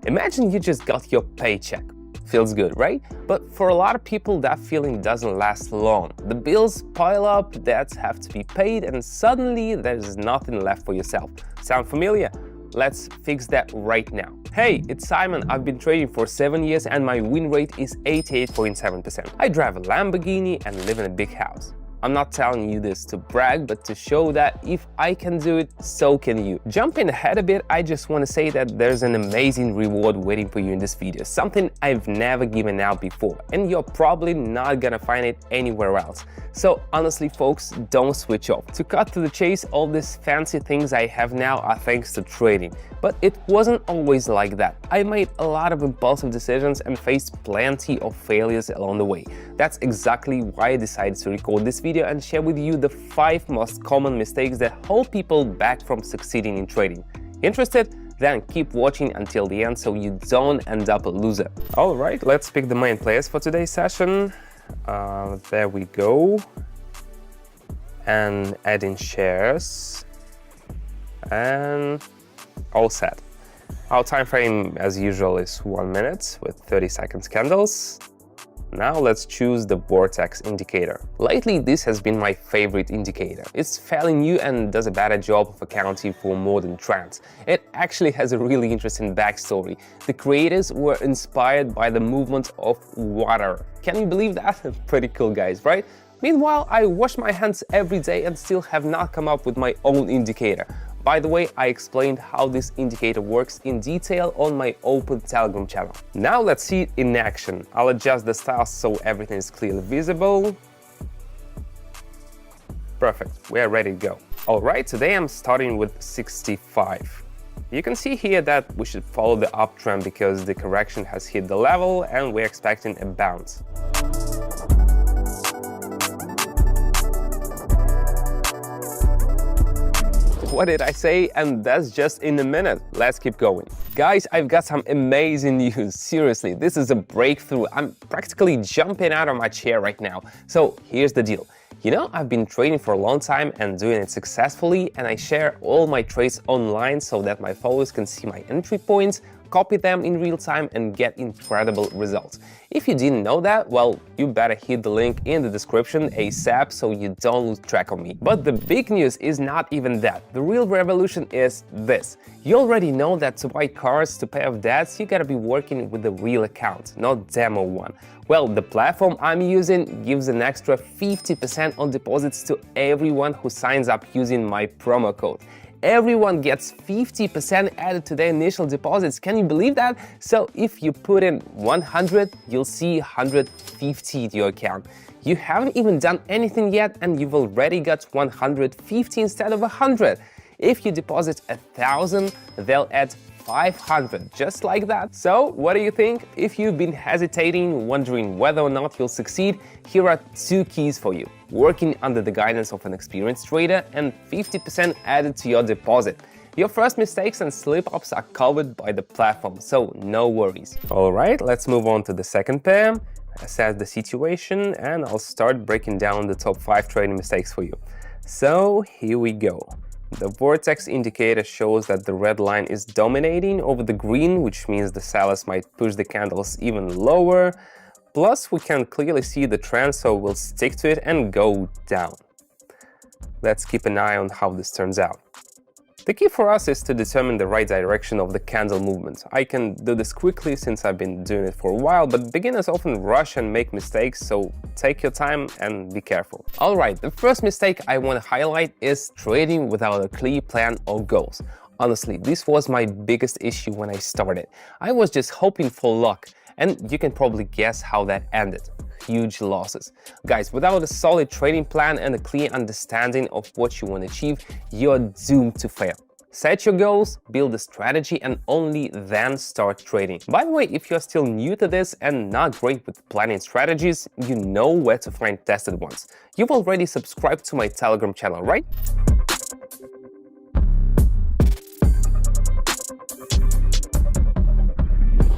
Imagine you just got your paycheck. Feels good, right? But for a lot of people, that feeling doesn't last long. The bills pile up, debts have to be paid, and suddenly there's nothing left for yourself. Sound familiar? Let's fix that right now. Hey, it's Simon. I've been trading for 7 years and my win rate is 88.7%. I drive a Lamborghini and live in a big house. I'm not telling you this to brag, but to show that if I can do it, so can you. Jumping ahead a bit, I just want to say that there's an amazing reward waiting for you in this video, something I've never given out before, and you're probably not gonna find it anywhere else. So honestly, folks, don't switch off. To cut to the chase, all these fancy things I have now are thanks to trading. But it wasn't always like that. I made a lot of impulsive decisions and faced plenty of failures along the way. That's exactly why I decided to record this video and share with you the 5 most common mistakes that hold people back from succeeding in trading. Interested? Then keep watching until the end so you don't end up a loser. Alright, let's pick the main players for today's session. There we go. And add in shares. And all set. Our time frame, as usual, is 1 minute with 30 seconds candles. Now let's choose the Vortex indicator. Lately, this has been my favorite indicator. It's fairly new and does a better job of accounting for modern trends. It actually has a really interesting backstory. The creators were inspired by the movement of water. Can you believe that? Pretty cool, guys, right? Meanwhile, I wash my hands every day and still have not come up with my own indicator. By the way, I explained how this indicator works in detail on my open Telegram channel. Now let's see it in action. I'll adjust the styles so everything is clearly visible. Perfect, we're ready to go. Alright, today I'm starting with 65. You can see here that we should follow the uptrend because the correction has hit the level and we're expecting a bounce. What did I say? And that's just in a minute. Let's keep going. Guys, I've got some amazing news. Seriously, this is a breakthrough. I'm practically jumping out of my chair right now. So here's the deal. You know, I've been trading for a long time and doing it successfully, and I share all my trades online so that my followers can see my entry points, copy them in real time and get incredible results. If you didn't know that, well, you better hit the link in the description ASAP so you don't lose track of me. But the big news is not even that. The real revolution is this. You already know that to buy cars to pay off debts, you gotta be working with a real account, not demo one. Well, the platform I'm using gives an extra 50% on deposits to everyone who signs up using my promo code. Everyone gets 50% added to their initial deposits. Can you believe that? So if you put in 100, you'll see 150 to your account. You haven't even done anything yet and you've already got 150 instead of 100. If you deposit 1,000, they'll add 500, just like that. So what do you think? If you've been hesitating, wondering whether or not you'll succeed, here are 2 keys for you. Working under the guidance of an experienced trader and 50% added to your deposit. Your first mistakes and slip-ups are covered by the platform, so no worries. Alright, let's move on to the second pair. Assess the situation and I'll start breaking down the top 5 trading mistakes for you. So here we go. The Vortex indicator shows that the red line is dominating over the green, which means the sellers might push the candles even lower. Plus, we can clearly see the trend, so we'll stick to it and go down. Let's keep an eye on how this turns out. The key for us is to determine the right direction of the candle movement. I can do this quickly since I've been doing it for a while, but beginners often rush and make mistakes, so take your time and be careful. Alright, the first mistake I want to highlight is trading without a clear plan or goals. Honestly, this was my biggest issue when I started. I was just hoping for luck, and you can probably guess how that ended. Huge losses. Guys, without a solid trading plan and a clear understanding of what you want to achieve, you're doomed to fail. Set your goals, build a strategy, and only then start trading. By the way, if you're still new to this and not great with planning strategies, you know where to find tested ones. You've already subscribed to my Telegram channel, right?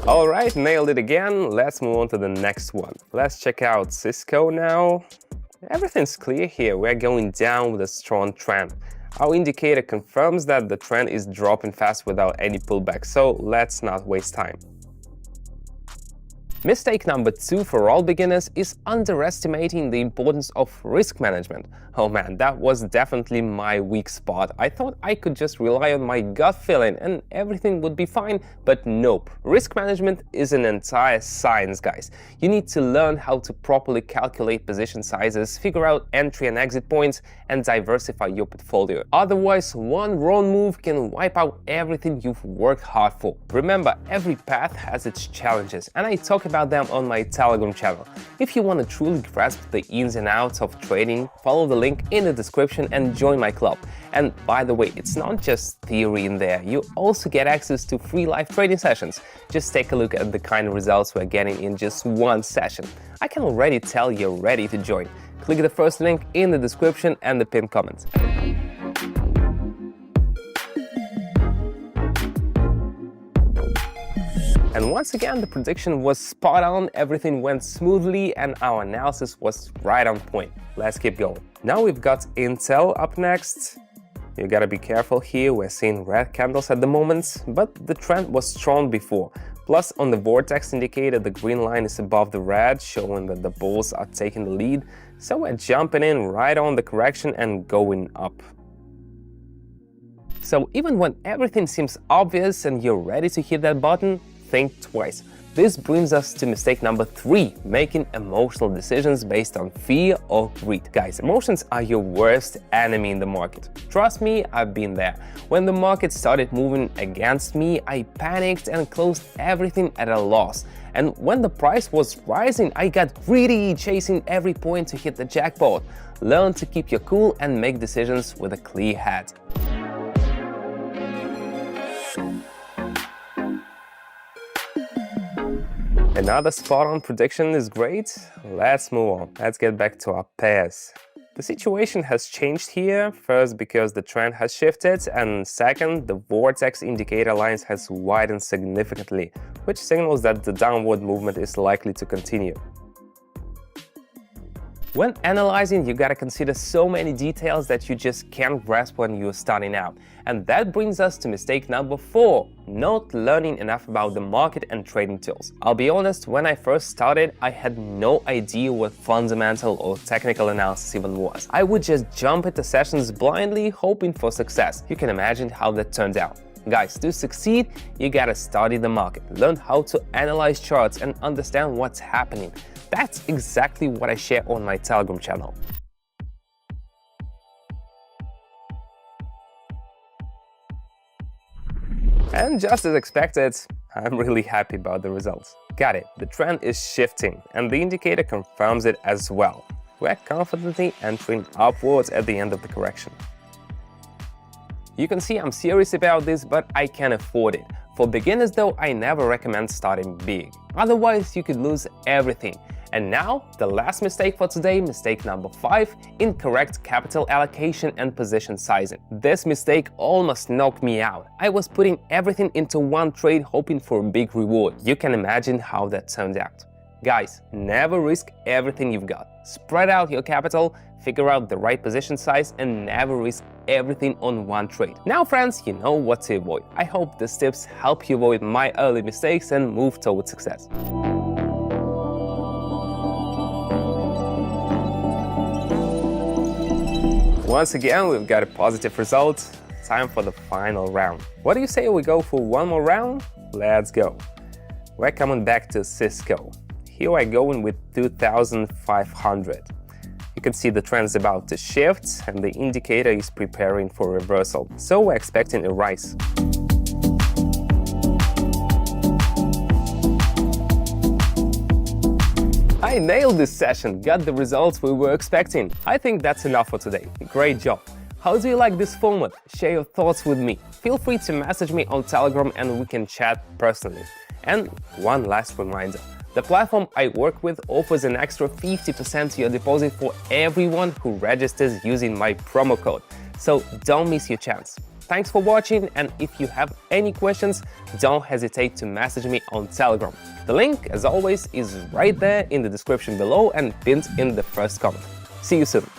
Alright, nailed it again. Let's move on to the next one. Let's check out Cisco now. Everything's clear here. We're going down with a strong trend. Our indicator confirms that the trend is dropping fast without any pullback, so let's not waste time. Mistake number 2 for all beginners is underestimating the importance of risk management. Oh man, that was definitely my weak spot. I thought I could just rely on my gut feeling and everything would be fine, but nope. Risk management is an entire science, guys. You need to learn how to properly calculate position sizes, figure out entry and exit points, and diversify your portfolio. Otherwise, one wrong move can wipe out everything you've worked hard for. Remember, every path has its challenges, and I talk about them on my Telegram channel. If you want to truly grasp the ins and outs of trading, follow the link in the description and join my club. And by the way, it's not just theory in there, you also get access to free live trading sessions. Just take a look at the kind of results we're getting in just one session. I can already tell you're ready to join. Click the first link in the description and the pinned comment. And once again, the prediction was spot on, everything went smoothly, and our analysis was right on point. Let's keep going. Now we've got Intel up next. You gotta be careful here, we're seeing red candles at the moment, but the trend was strong before. Plus, on the Vortex indicator, the green line is above the red, showing that the bulls are taking the lead. So we're jumping in right on the correction and going up. So even when everything seems obvious and you're ready to hit that button, think twice. This brings us to mistake number 3, making emotional decisions based on fear or greed. Guys, emotions are your worst enemy in the market. Trust me, I've been there. When the market started moving against me, I panicked and closed everything at a loss. And when the price was rising, I got greedy, chasing every point to hit the jackpot. Learn to keep your cool and make decisions with a clear head. Another spot-on prediction is great. Let's move on. Let's get back to our pairs. The situation has changed here, first because the trend has shifted, and second, the Vortex indicator lines has widened significantly, which signals that the downward movement is likely to continue. When analyzing, you gotta consider so many details that you just can't grasp when you're starting out. And that brings us to mistake number 4, not learning enough about the market and trading tools. I'll be honest, when I first started, I had no idea what fundamental or technical analysis even was. I would just jump into sessions blindly, hoping for success. You can imagine how that turned out. Guys, to succeed, you gotta study the market, learn how to analyze charts and understand what's happening. That's exactly what I share on my Telegram channel. And just as expected, I'm really happy about the results. Got it, the trend is shifting, and the indicator confirms it as well. We're confidently entering upwards at the end of the correction. You can see I'm serious about this, but I can afford it. For beginners though, I never recommend starting big. Otherwise, you could lose everything. And now, the last mistake for today, mistake number 5, incorrect capital allocation and position sizing. This mistake almost knocked me out. I was putting everything into one trade hoping for a big reward. You can imagine how that turned out. Guys, never risk everything you've got. Spread out your capital, figure out the right position size, and never risk everything on one trade. Now friends, you know what to avoid. I hope these tips help you avoid my early mistakes and move towards success. Once again, we've got a positive result. Time for the final round. What do you say we go for one more round? Let's go. We're coming back to Cisco. Here we're going with 2,500. You can see the trend is about to shift and the indicator is preparing for reversal. So we're expecting a rise. I nailed this session, got the results we were expecting. I think that's enough for today. Great job. How do you like this format? Share your thoughts with me. Feel free to message me on Telegram and we can chat personally. And one last reminder. The platform I work with offers an extra 50% to your deposit for everyone who registers using my promo code. So don't miss your chance. Thanks for watching, and if you have any questions, don't hesitate to message me on Telegram. The link, as always, is right there in the description below and pinned in the first comment. See you soon!